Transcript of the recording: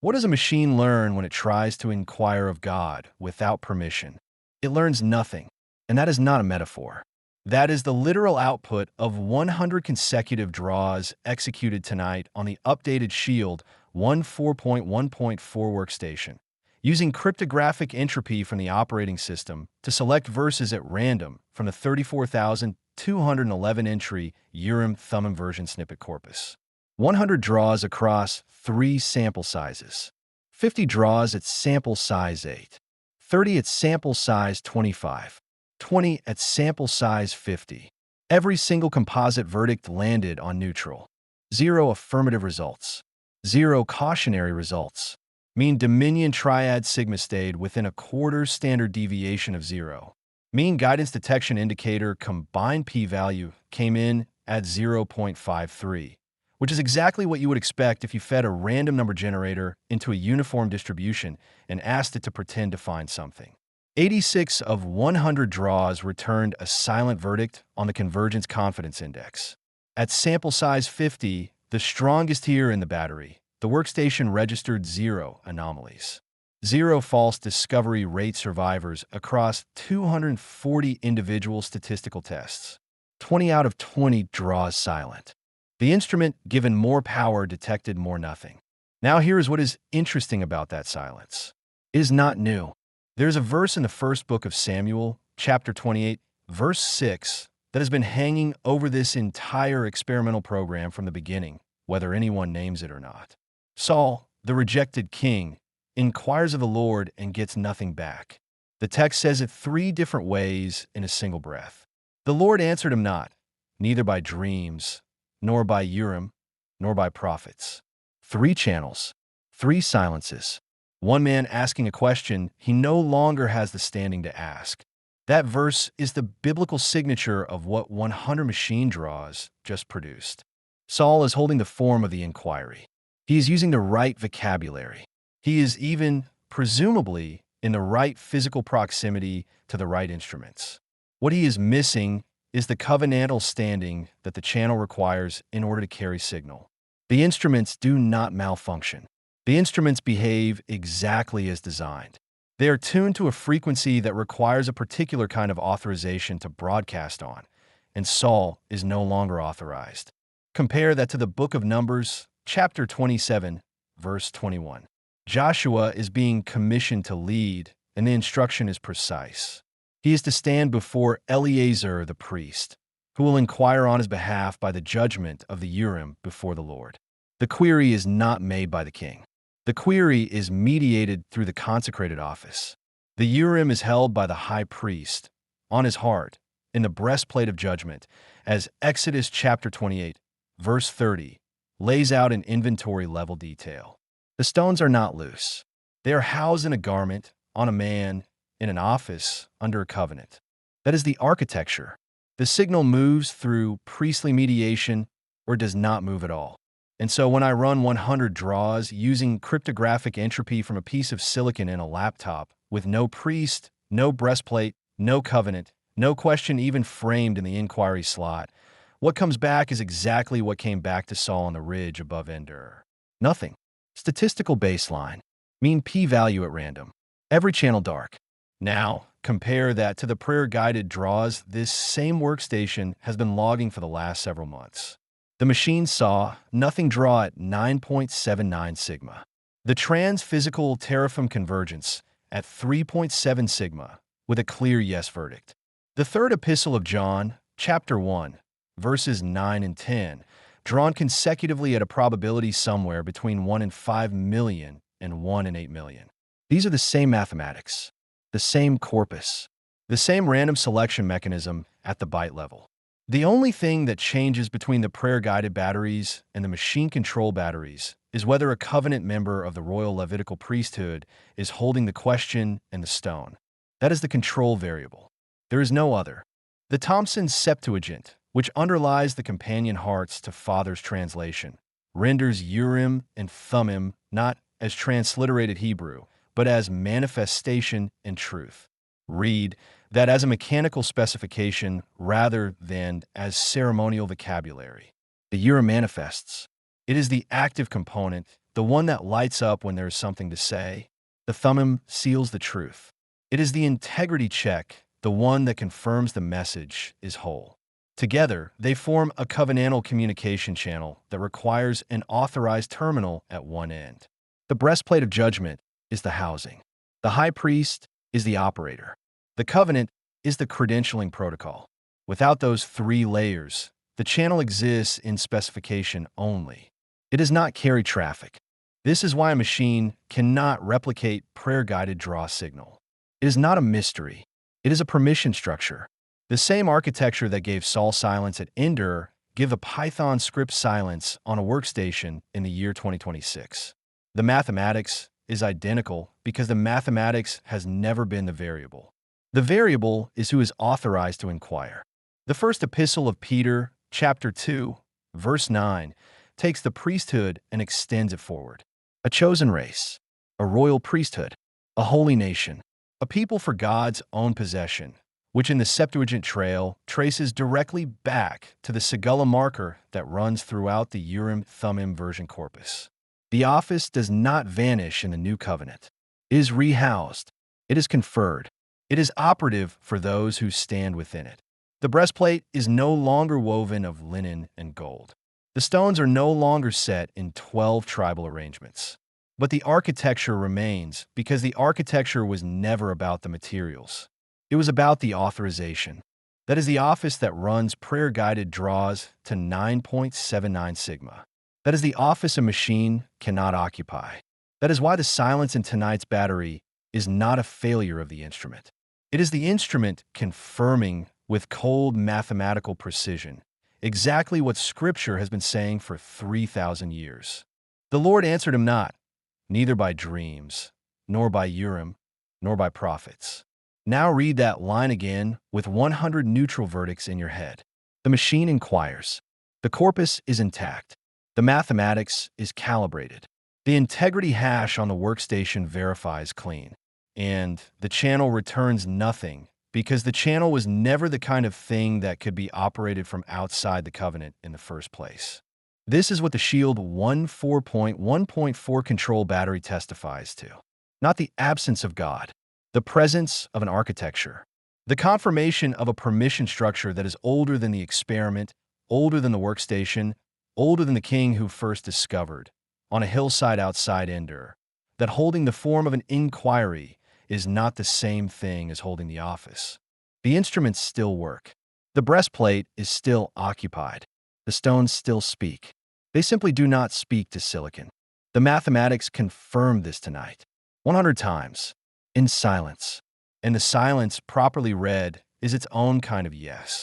What does a machine learn when it tries to inquire of God without permission? It learns nothing, and that is not a metaphor. That is the literal output of 100 consecutive draws executed tonight on the updated Shield 14.1.4 workstation, using cryptographic entropy from the operating system to select verses at random from the 34,211 entry Urim-Thummim version snippet corpus. 100 draws across 3 sample sizes, 50 draws at sample size 8, 30 at sample size 25, 20 at sample size 50. Every single composite verdict landed on neutral. 0 affirmative results. 0 cautionary results. Mean Dominion Triad sigma stayed within a quarter standard deviation of 0. Mean guidance detection indicator combined p-value came in at 0.53. Which is exactly what you would expect if you fed a random number generator into a uniform distribution and asked it to pretend to find something. 86 of 100 draws returned a silent verdict on the Convergence Confidence Index. At sample size 50, the strongest here in the battery, the workstation registered 0 anomalies. 0 false discovery rate survivors across 240 individual statistical tests. 20 out of 20 draws silent. The instrument, given more power, detected more nothing. Now here is what is interesting about that silence. It is not new. There's a verse in the first book of Samuel, chapter 28, verse 6, that has been hanging over this entire experimental program from the beginning, whether anyone names it or not. Saul, the rejected king, inquires of the Lord and gets nothing back. The text says it 3 different ways in a single breath. The Lord answered him not, neither by dreams, nor by Urim, nor by prophets. 3 channels, 3 silences. One man asking a question he no longer has the standing to ask. That verse is the biblical signature of what 100 machine draws just produced. Saul is holding the form of the inquiry. He is using the right vocabulary. He is even, presumably, in the right physical proximity to the right instruments. What he is missing is the covenantal standing that the channel requires in order to carry signal. The instruments do not malfunction. The instruments behave exactly as designed. They are tuned to a frequency that requires a particular kind of authorization to broadcast on, and Saul is no longer authorized. Compare that to the book of Numbers, chapter 27, verse 21. Joshua is being commissioned to lead, and the instruction is precise. He is to stand before Eleazar the priest, who will inquire on his behalf by the judgment of the Urim before the Lord. The query is not made by the king. The query is mediated through the consecrated office. The Urim is held by the high priest, on his heart, in the breastplate of judgment, as Exodus chapter 28, verse 30, lays out in inventory level detail. The stones are not loose. They are housed in a garment, on a man, in an office, under a covenant. That is the architecture. The signal moves through priestly mediation or does not move at all. And so when I run 100 draws using cryptographic entropy from a piece of silicon in a laptop with no priest, no breastplate, no covenant, no question even framed in the inquiry slot, what comes back is exactly what came back to Saul on the ridge above Endor. Nothing. Statistical baseline. Mean p-value at random. Every channel dark. Now, compare that to the prayer-guided draws this same workstation has been logging for the last several months. The machine saw nothing draw at 9.79 sigma. The Transphysical Teraphim convergence at 3.7 sigma with a clear yes verdict. The third epistle of John, chapter 1, verses 9 and 10, drawn consecutively at a probability somewhere between 1 in 5 million and 1 in 8 million. These are the same mathematics, the same corpus, the same random selection mechanism at the byte level. The only thing that changes between the prayer-guided batteries and the machine control batteries is whether a covenant member of the royal Levitical priesthood is holding the question and the stone. That is the control variable. There is no other. The Thompson Septuagint, which underlies the companion hearts to Father's translation, renders Urim and Thummim not as transliterated Hebrew, but as manifestation and truth. Read that as a mechanical specification rather than as ceremonial vocabulary. The Urim manifests. It is the active component the one that lights up when there is something to say. The thummim seals the truth. It is the integrity check, the one that confirms the message is whole. Together, they form a covenantal communication channel that requires an authorized terminal at one end. The breastplate of judgment is the housing. The high priest is the operator. The covenant is the credentialing protocol. Without those three layers, the channel exists in specification only. It does not carry traffic. This is why a machine cannot replicate prayer-guided draw signal. It is not a mystery. It is a permission structure. The same architecture that gave Saul silence at Endor give a Python script silence on a workstation in the year 2026. The mathematics is identical because the mathematics has never been the variable. The variable is who is authorized to inquire. The first epistle of Peter, chapter 2, verse 9, takes the priesthood and extends it forward. A chosen race, a royal priesthood, a holy nation, a people for God's own possession, which in the Septuagint trail traces directly back to the Segula marker that runs throughout the Urim-Thummim version corpus. The office does not vanish in the New Covenant. It is rehoused. It is conferred. It is operative for those who stand within it. The breastplate is no longer woven of linen and gold. The stones are no longer set in 12 tribal arrangements. But the architecture remains because the architecture was never about the materials. It was about the authorization. That is the office that runs prayer-guided draws to 9.79 sigma. That is the office a machine cannot occupy. That is why the silence in tonight's battery is not a failure of the instrument. It is the instrument confirming with cold mathematical precision exactly what Scripture has been saying for 3,000 years. The Lord answered him not, neither by dreams, nor by Urim, nor by prophets. Now read that line again with 100 neutral verdicts in your head. The machine inquires. The corpus is intact. The mathematics is calibrated. The integrity hash on the workstation verifies clean. And the channel returns nothing because the channel was never the kind of thing that could be operated from outside the covenant in the first place. This is what the Shield 1.4.1.4 control battery testifies to. Not the absence of God, the presence of an architecture, the confirmation of a permission structure that is older than the experiment, older than the workstation, older than the king who first discovered, on a hillside outside Endor, that holding the form of an inquiry is not the same thing as holding the office. The instruments still work. The breastplate is still occupied. The stones still speak. They simply do not speak to silicon. The mathematics confirm this tonight, 100 times, in silence. And the silence, properly read, is its own kind of yes.